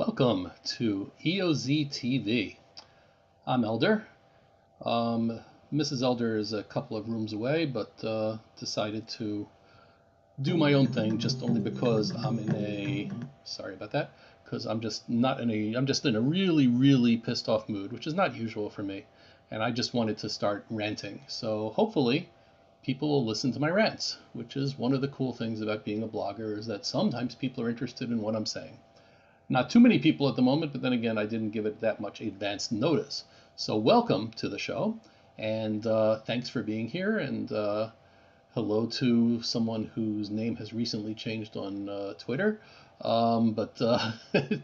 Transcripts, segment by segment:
Welcome to EOZ TV. I'm Elder. Mrs. Elder is a couple of rooms away, but decided to do my own thing just only because I'm in a, sorry about that, because I'm just in a really, really pissed off mood, which is not usual for me. And I just wanted to start ranting. So hopefully people will listen to my rants, which is one of the cool things about being a blogger, is that sometimes people are interested in what I'm saying. Not too many people at the moment, but then again, I didn't give it that much advance notice. So welcome to the show, and thanks for being here, and hello to someone whose name has recently changed on Twitter. But I'm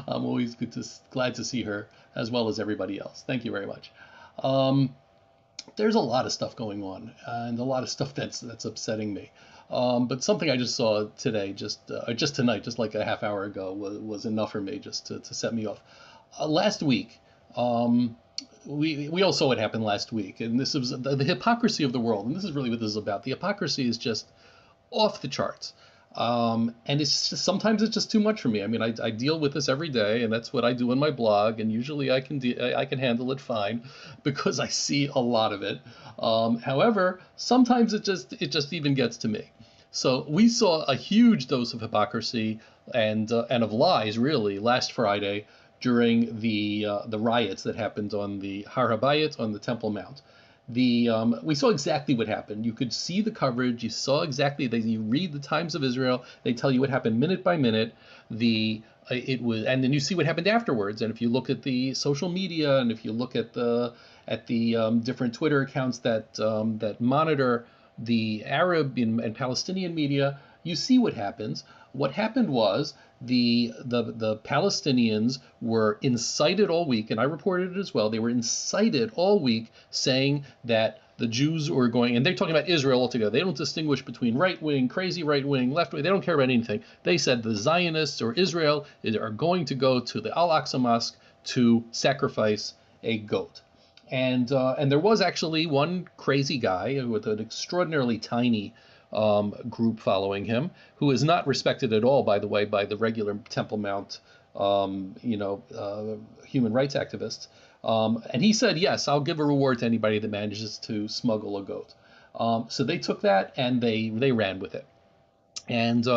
always glad to see her, as well as everybody else. Thank you very much. There's a lot of stuff going on, and a lot of stuff that's upsetting me. But something I just saw today, just tonight, just like a half hour ago, was enough for me just to set me off. Last week, we all saw what happened last week, and this was the hypocrisy of the world, and this is really what this is about. The hypocrisy is just off the charts. And it's just, sometimes it's just too much for me. I mean, I deal with this every day, and that's what I do in my blog, and usually I can handle it fine because I see a lot of it. However, sometimes it just even gets to me. So we saw a huge dose of hypocrisy and of lies, really, last Friday during the riots that happened on the Har HaBayit, on the Temple Mount. We saw exactly what happened. You could see the coverage. You saw exactly. You read the Times of Israel. They tell you what happened minute by minute. And then you see what happened afterwards. And if you look at the social media, and if you look at the different Twitter accounts that monitor the Arab and Palestinian media, you see what happens. What happened was the Palestinians were incited all week, and I reported it as well. They were incited all week saying that the Jews were going, and they're talking about Israel altogether. They don't distinguish between right wing, crazy right wing, left wing. They don't care about anything. They said the Zionists or Israel are going to go to the Al-Aqsa Mosque to sacrifice a goat. And there was actually one crazy guy with an extraordinarily tiny group following him, who is not respected at all, by the way, by the regular Temple Mount, human rights activists. And he said, yes, I'll give a reward to anybody that manages to smuggle a goat. So they took that and they ran with it. And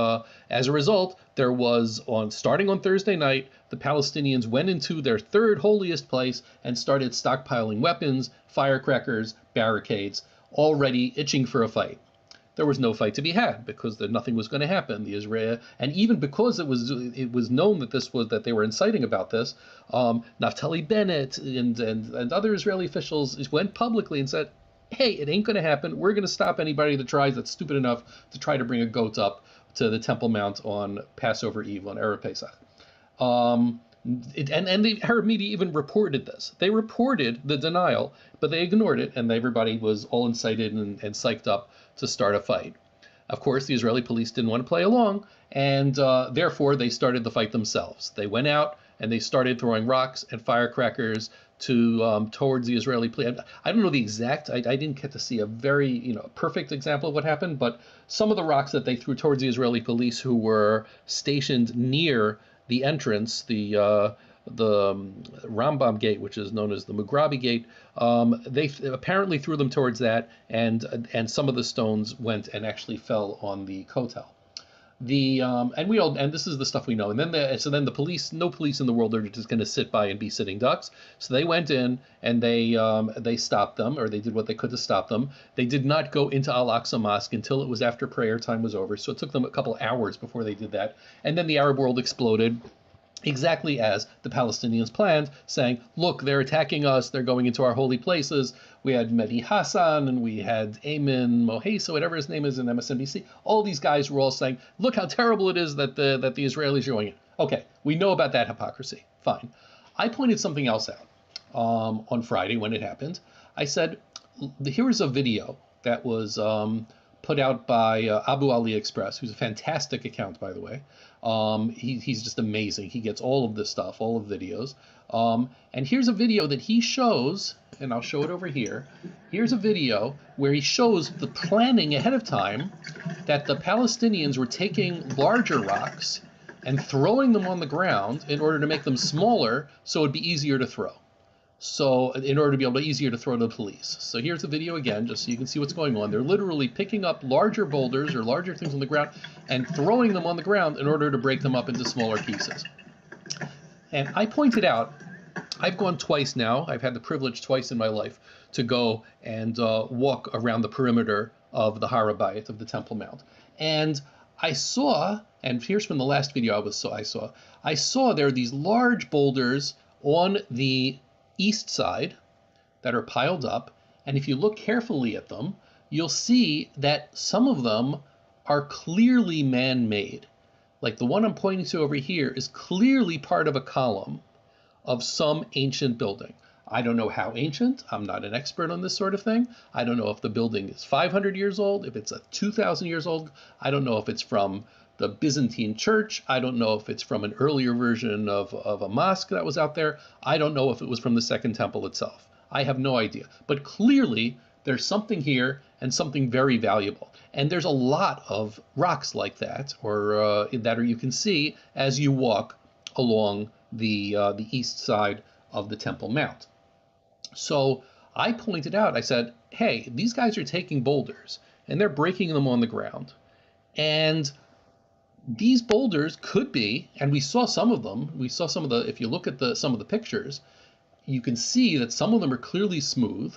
as a result, there was, starting on Thursday night, the Palestinians went into their third holiest place and started stockpiling weapons, firecrackers, barricades, already itching for a fight. There was no fight to be had because nothing was going to happen. And even because it was known that they were inciting about this, Naftali Bennett and other Israeli officials went publicly and said, hey, it ain't going to happen. We're going to stop anybody that's stupid enough to try to bring a goat up to the Temple Mount on Passover Eve, on Erev Pesach. And the Arab media even reported this. They reported the denial, but they ignored it, and everybody was all incited and psyched up to start a fight. Of course, the Israeli police didn't want to play along, and therefore they started the fight themselves. They went out and they started throwing rocks and firecrackers towards the Israeli police. I don't know the exact. I didn't get to see a very perfect example of what happened, but some of the rocks that they threw towards the Israeli police, who were stationed near the entrance, the Rambam Gate, which is known as the Mugrabi Gate, they apparently threw them towards that, and some of the stones went and actually fell on the Kotel. And this is the stuff we know. And then the police, no police in the world are just going to sit by and be sitting ducks. So they went in and they stopped them, or they did what they could to stop them. They did not go into Al-Aqsa Mosque until it was after prayer time was over. So it took them a couple hours before they did that. And then the Arab world exploded, exactly as the Palestinians planned, saying, look, they're attacking us, they're going into our holy places. We had Mehdi Hassan, and we had Ayman Mohesa, whatever his name is, in MSNBC. All these guys were all saying, look how terrible it is that the Israelis are going in. Okay, we know about that hypocrisy. Fine. I pointed something else out on Friday when it happened. I said, here is a video that was put out by Abu Ali Express, who's a fantastic account, by the way. He's just amazing. He gets all of this stuff, all of the videos. And here's a video that he shows, and I'll show it over here. Here's a video where he shows the planning ahead of time, that the Palestinians were taking larger rocks and throwing them on the ground in order to make them smaller so it'd be easier to throw. So in order to be able to easier to throw to the police. So here's the video again, just so you can see what's going on. They're literally picking up larger boulders or larger things on the ground and throwing them on the ground in order to break them up into smaller pieces. And I pointed out, I've gone twice now. I've had the privilege twice in my life to go and walk around the perimeter of the Har HaBayit, of the Temple Mount. And I saw, and here's from the last video I saw there are these large boulders on the east side that are piled up, and if you look carefully at them, you'll see that some of them are clearly man-made. Like the one I'm pointing to over here is clearly part of a column of some ancient building. I don't know how ancient. I'm not an expert on this sort of thing. I don't know if the building is 500 years old, if it's 2,000 years old. I don't know if it's from the Byzantine church. I don't know if it's from an earlier version of a mosque that was out there. I don't know if it was from the Second Temple itself. I have no idea. But clearly, there's something here and something very valuable. And there's a lot of rocks like that, or you can see as you walk along the east side of the Temple Mount. So I pointed out, I said, hey, these guys are taking boulders and they're breaking them on the ground. And these boulders could be, and we saw some of them, if you look at some of the pictures, you can see that some of them are clearly smooth.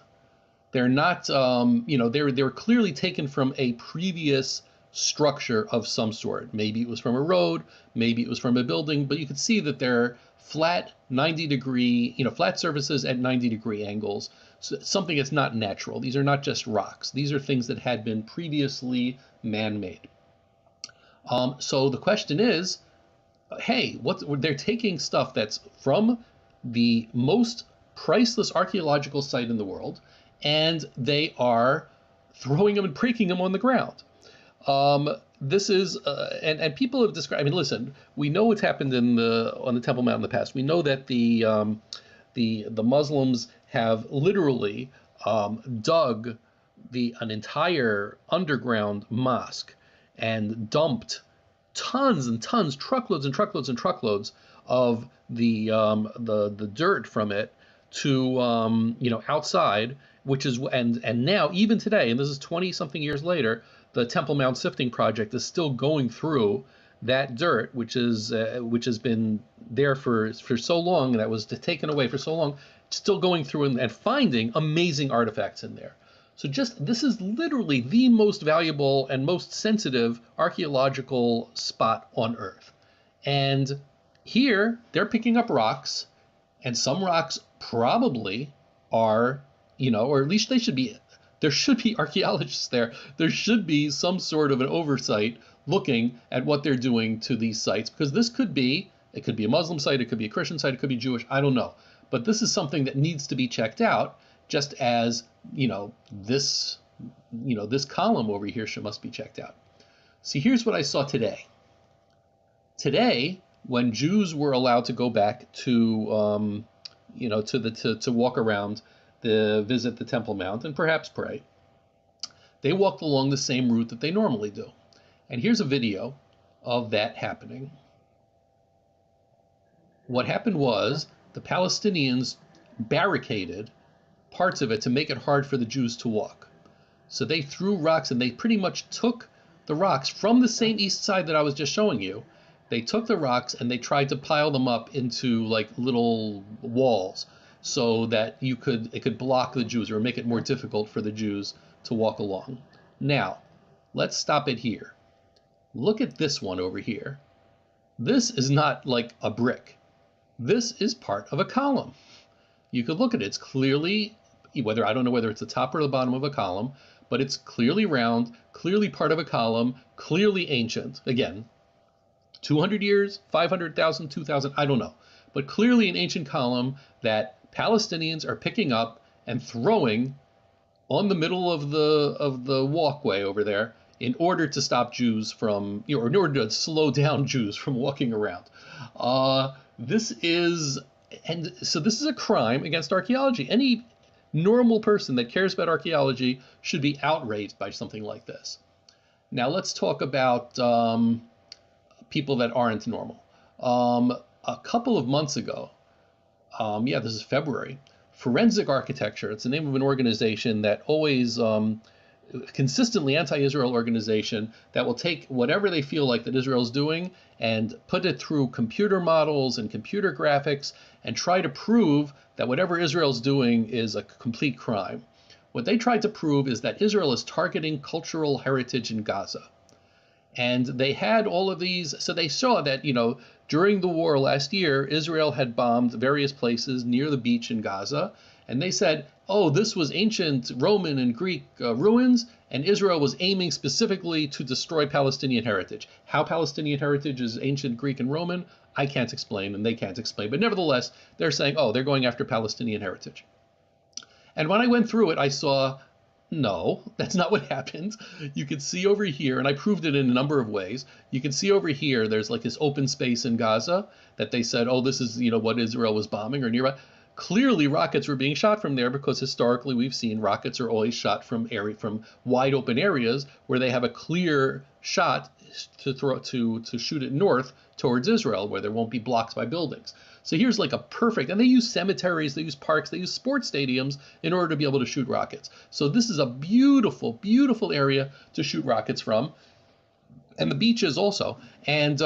They're not, they were clearly taken from a previous structure of some sort. Maybe it was from a road, maybe it was from a building, but you can see that they're flat 90-degree, flat surfaces at 90-degree angles. So something that's not natural. These are not just rocks. These are things that had been previously man-made. So the question is, hey, they're taking stuff that's from the most priceless archaeological site in the world, and they are throwing them and breaking them on the ground. This is, and people have described, I mean, listen, we know what's happened on the Temple Mount in the past. We know that the Muslims have literally dug an entire underground mosque and dumped tons and tons, truckloads and truckloads and truckloads of the dirt from it to outside, which is and now even today, and this is 20-something years later, the Temple Mount sifting project is still going through that dirt, which has been there for so long, and that was taken away for so long, still going through and finding amazing artifacts in there. So this is literally the most valuable and most sensitive archaeological spot on Earth. And here they're picking up rocks, and some rocks probably are, or at least there should be archaeologists there. There should be some sort of an oversight looking at what they're doing to these sites, because it could be a Muslim site, it could be a Christian site, it could be Jewish, I don't know. But this is something that needs to be checked out, just as, this column over here must be checked out. See, here's what I saw today. Today, when Jews were allowed to go back to, to walk around, visit the Temple Mount and perhaps pray, they walked along the same route that they normally do. And here's a video of that happening. What happened was the Palestinians barricaded parts of it to make it hard for the Jews to walk. So they threw rocks, and they pretty much took the rocks from the same east side that I was just showing you. They took the rocks and they tried to pile them up into like little walls so that it could block the Jews or make it more difficult for the Jews to walk along. Now, let's stop it here. Look at this one over here. This is not like a brick. This is part of a column. You could look at it. It's clearly, I don't know whether it's the top or the bottom of a column, but it's clearly round, clearly part of a column, clearly ancient. Again, 200 years, 500,000, 2,000, I don't know. But clearly an ancient column that Palestinians are picking up and throwing on the middle of the walkway over there in order to stop Jews from, or in order to slow down Jews from walking around. This is a crime against archaeology. Any normal person that cares about archaeology should be outraged by something like this. Now let's talk about people that aren't normal. A couple of months ago, yeah, this is February, Forensic Architecture, it's the name of an organization that always consistently anti-Israel organization that will take whatever they feel like that Israel's doing and put it through computer models and computer graphics and try to prove that whatever Israel's doing is a complete crime. What they tried to prove is that Israel is targeting cultural heritage in Gaza. And they had all of these, so they saw that, during the war last year, Israel had bombed various places near the beach in Gaza. And they said, oh, this was ancient Roman and Greek ruins, and Israel was aiming specifically to destroy Palestinian heritage. How Palestinian heritage is ancient Greek and Roman, I can't explain, and they can't explain. But nevertheless, they're saying, oh, they're going after Palestinian heritage. And when I went through it, I saw, no, that's not what happened. You can see over here, and I proved it in a number of ways. You can see over here, there's like this open space in Gaza that they said, oh, this is, what Israel was bombing or nearby. Clearly, rockets were being shot from there because historically we've seen rockets are always shot from wide open areas where they have a clear shot to shoot it north towards Israel, where there won't be blocked by buildings. So here's like a perfect, and they use cemeteries, they use parks, they use sports stadiums in order to be able to shoot rockets. So this is a beautiful, beautiful area to shoot rockets from, and the beaches also. And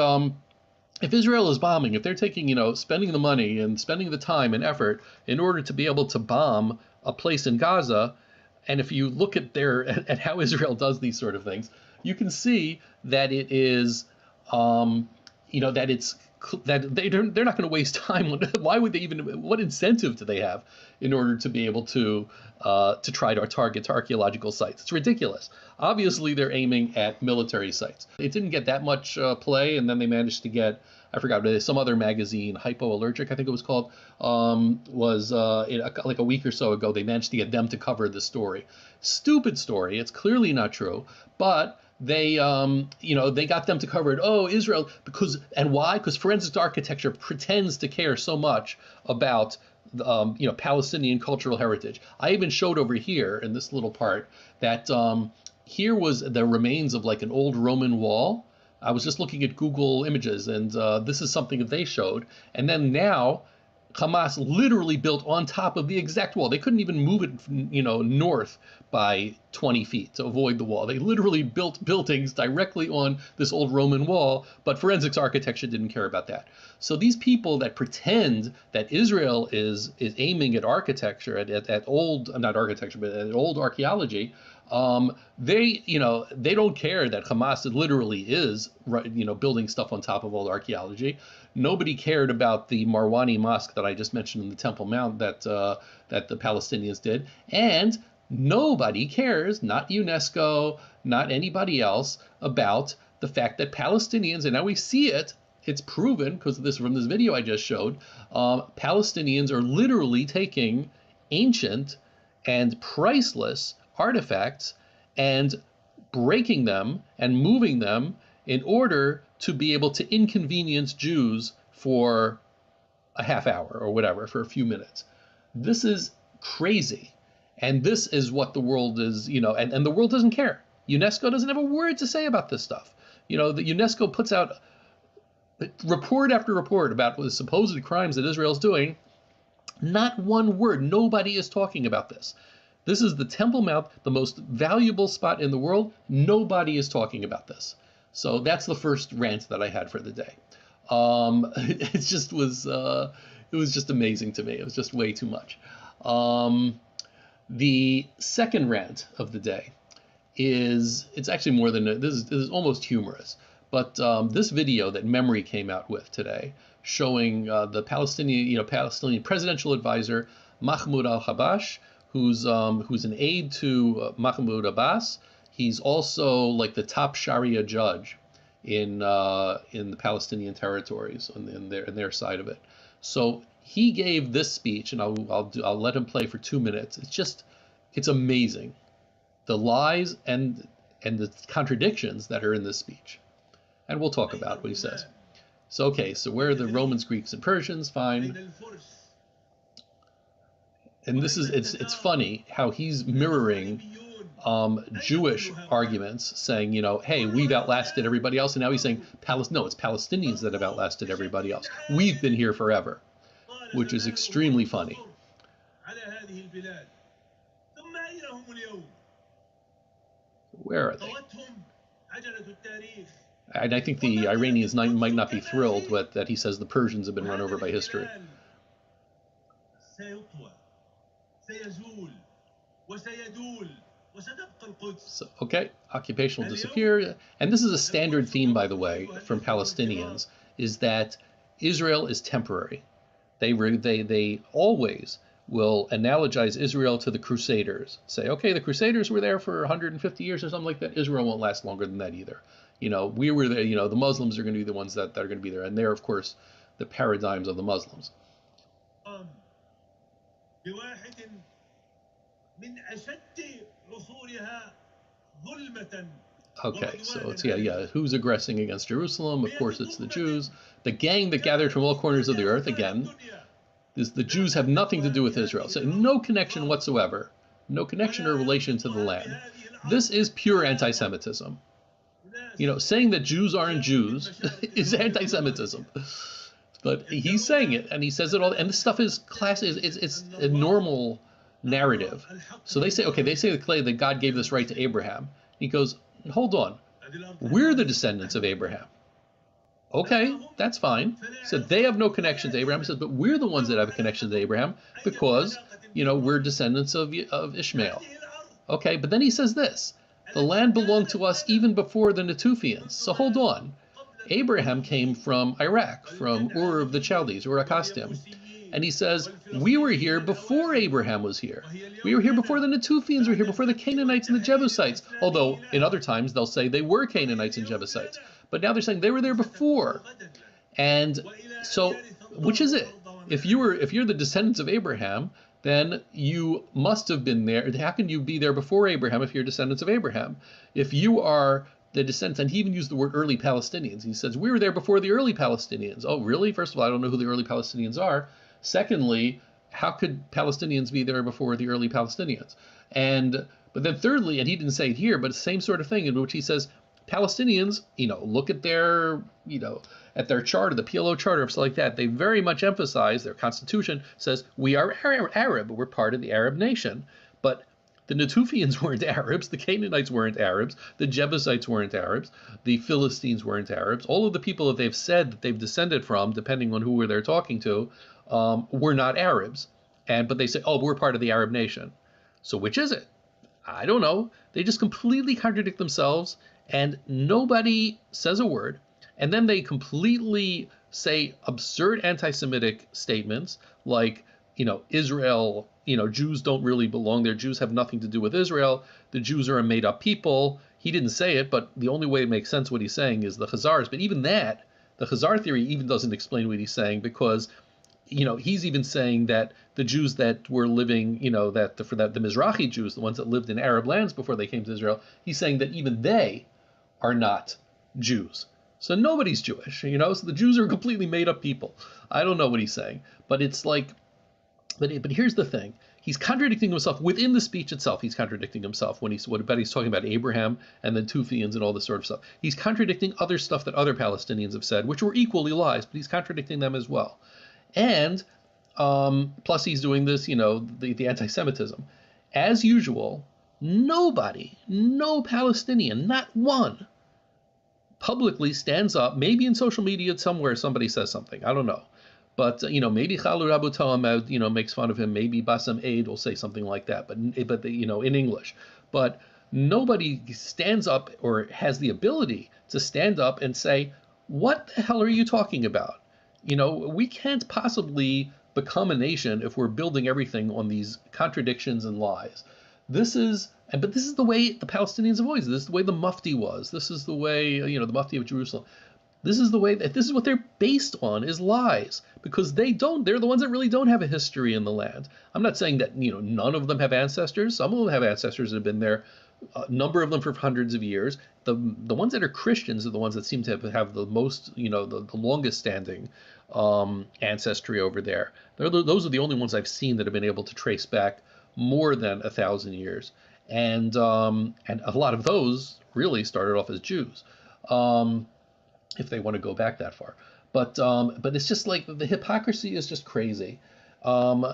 if Israel is bombing, if they're taking, spending the money and spending the time and effort in order to be able to bomb a place in Gaza, and if you look at at how Israel does these sort of things, you can see that it is, that they're not going to waste time. Why would they even? What incentive do they have in order to be able to try to target archaeological sites? It's ridiculous. Obviously, they're aiming at military sites. It didn't get that much play, and then they managed to get, I forgot, some other magazine, Hypoallergic, I think it was called, like a week or so ago, they managed to get them to cover the story. Stupid story. It's clearly not true, but they got them to cover it. Oh, Israel, and why? Because forensic architecture pretends to care so much about Palestinian cultural heritage. I even showed over here in this little part that here was the remains of like an old Roman wall. I was just looking at Google Images, and this is something that they showed. And then now, Hamas literally built on top of the exact wall. They couldn't even move it, north by 20 feet to avoid the wall. They literally built buildings directly on this old Roman wall, but forensics architecture didn't care about that. So these people that pretend that Israel is aiming at architecture, at old, not architecture, but at old archaeology, they don't care that Hamas literally is, building stuff on top of old archaeology. Nobody cared about the Marwani Mosque that I just mentioned in the Temple Mount that the Palestinians did, and nobody cares, not UNESCO, not anybody else, about the fact that Palestinians, and now we see it, it's proven because of this from this video I just showed, Palestinians are literally taking ancient and priceless artifacts and breaking them and moving them in order to be able to inconvenience Jews for a half hour or whatever, for a few minutes. This is crazy. And this is what the world is, and the world doesn't care. UNESCO doesn't have a word to say about this stuff. The UNESCO puts out report after report about the supposed crimes that Israel's doing. Not one word. Nobody is talking about this. This is the Temple Mount, the most valuable spot in the world. Nobody is talking about this. So that's the first rant that I had for the day. It was just amazing to me. It was just way too much. The second rant of the day it's actually more than, this is almost humorous. But this video that Memory came out with today, showing the Palestinian presidential advisor Mahmoud al-Habash, who's an aide to Mahmoud Abbas. He's also like the top Sharia judge in the Palestinian territories in their side of it. So he gave this speech, and I'll let him play for 2 minutes. It's amazing, the lies and the contradictions that are in this speech, and we'll talk about what he says. So where are the Romans, Greeks, and Persians? Fine. And this is it's funny how he's mirroring Jewish arguments saying, hey, we've outlasted everybody else. And now he's saying, no, it's Palestinians that have outlasted everybody else. We've been here forever, which is extremely funny. Where are they? And I think the Iranians might not be thrilled that he says the Persians have been run over by history. So, okay, occupation will disappear. And this is a standard theme, by the way, from Palestinians, is that Israel is temporary. They always will analogize Israel to the Crusaders. Say, okay, the Crusaders were there for 150 years or something like that. Israel won't last longer than that either. We were there, the Muslims are going to be the ones that are going to be there. And they're, of course, the paradigms of the Muslims. Okay, so it's, who's aggressing against Jerusalem? Of course, it's the Jews. The gang that gathered from all corners of the earth, again, the Jews have nothing to do with Israel. So no connection whatsoever. No connection or relation to the land. This is pure anti-Semitism. Saying that Jews aren't Jews is anti-Semitism. But he's saying it, and he says it all, and this stuff is it's a normal narrative. So they say that God gave this right to Abraham. He goes, hold on, we're the descendants of Abraham. Okay, that's fine. So they have no connection to Abraham. He says, but we're the ones that have a connection to Abraham because, we're descendants of Ishmael. Okay, but then he says this, the land belonged to us even before the Natufians. So hold on. Abraham came from Iraq, from Ur of the Chaldees, Ur Akastim. And he says, we were here before Abraham was here. We were here before the Natufians were here, before the Canaanites and the Jebusites. Although in other times they'll say they were Canaanites and Jebusites. But now they're saying they were there before. And so, which is it? If you're the descendants of Abraham, then you must have been there. How can you be there before Abraham if you're descendants of Abraham? If you are the descendants, and he even used the word early Palestinians. He says, we were there before the early Palestinians. Oh, really? First of all, I don't know who the early Palestinians are. Secondly, how could Palestinians be there before the early Palestinians? But then thirdly, and he didn't say it here, but it's the same sort of thing in which he says, Palestinians, look at their, at their charter, the PLO charter, or something like that. They very much emphasize, their constitution says, we are Arab, we're part of the Arab nation. But the Natufians weren't Arabs, the Canaanites weren't Arabs, the Jebusites weren't Arabs, the Philistines weren't Arabs. All of the people that they've said that they've descended from, depending on who they're talking to, were not Arabs. But they say, oh, we're part of the Arab nation. So which is it? I don't know. They just completely contradict themselves, and nobody says a word. And then they completely say absurd anti-Semitic statements like, Israel, Jews don't really belong there. Jews have nothing to do with Israel. The Jews are a made-up people. He didn't say it, but the only way it makes sense what he's saying is the Khazars. But even that, the Khazar theory even doesn't explain what he's saying, because he's even saying that the Jews that were living, the Mizrahi Jews, the ones that lived in Arab lands before they came to Israel, he's saying that even they are not Jews. So nobody's Jewish, so the Jews are completely made up people. I don't know what he's saying, but it's like, but here's the thing. He's contradicting himself within the speech itself. He's contradicting himself when he's talking about Abraham and the Tufians and all this sort of stuff. He's contradicting other stuff that other Palestinians have said, which were equally lies, but he's contradicting them as well. And plus he's doing this, the anti-Semitism. As usual, no Palestinian, not one, publicly stands up. Maybe in social media somewhere somebody says something. I don't know. But, maybe Khalil Abu Talib, makes fun of him. Maybe Bassem Eid will say something like that, but in English. But nobody stands up or has the ability to stand up and say, what the hell are you talking about? We can't possibly become a nation if we're building everything on these contradictions and lies. But this is the way the Palestinians have always. This is the way the Mufti was. This is the way, the Mufti of Jerusalem. This is what they're based on, is lies, because they're the ones that really don't have a history in the land. I'm not saying that, none of them have ancestors. Some of them have ancestors that have been there, a number of them for hundreds of years. The ones that are Christians are the ones that seem to have the most, the longest standing ancestry over there. Those are the only ones I've seen that have been able to trace back more than 1,000 years. and a lot of those really started off as Jews, um, if they want to go back that far. But it's just like the hypocrisy is just crazy. Um,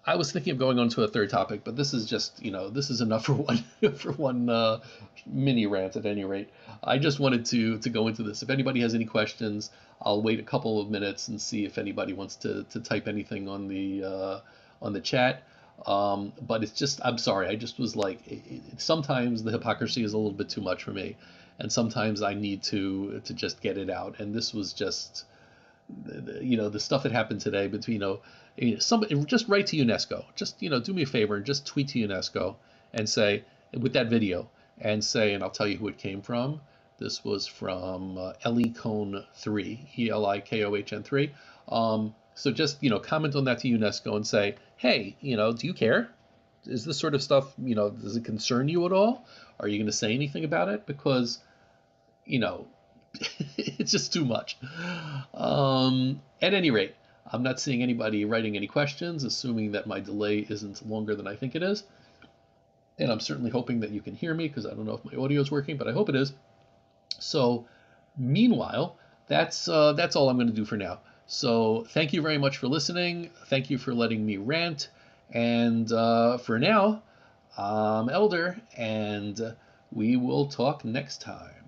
I was thinking of going on to a third topic, but this is just, this is enough for one for one mini rant at any rate. I just wanted to go into this. If anybody has any questions, I'll wait a couple of minutes and see if anybody wants to type anything on the chat. But it's just, I'm sorry, I just was like, sometimes the hypocrisy is a little bit too much for me, and sometimes I need to just get it out. And this was just, the stuff that happened today between, somebody just write to UNESCO, just, do me a favor and just tweet to UNESCO and say, with that video, and say, and I'll tell you who it came from. This was from Elikon3, Elikon3. So just, comment on that to UNESCO and say, hey, do you care? Is this sort of stuff, does it concern you at all? Are you going to say anything about it? Because, you know, it's just too much. At any rate, I'm not seeing anybody writing any questions, assuming that my delay isn't longer than I think it is. And I'm certainly hoping that you can hear me, because I don't know if my audio is working, but I hope it is. So, meanwhile, that's all I'm going to do for now. So, thank you very much for listening. Thank you for letting me rant. And for now, I'm Elder, and we will talk next time.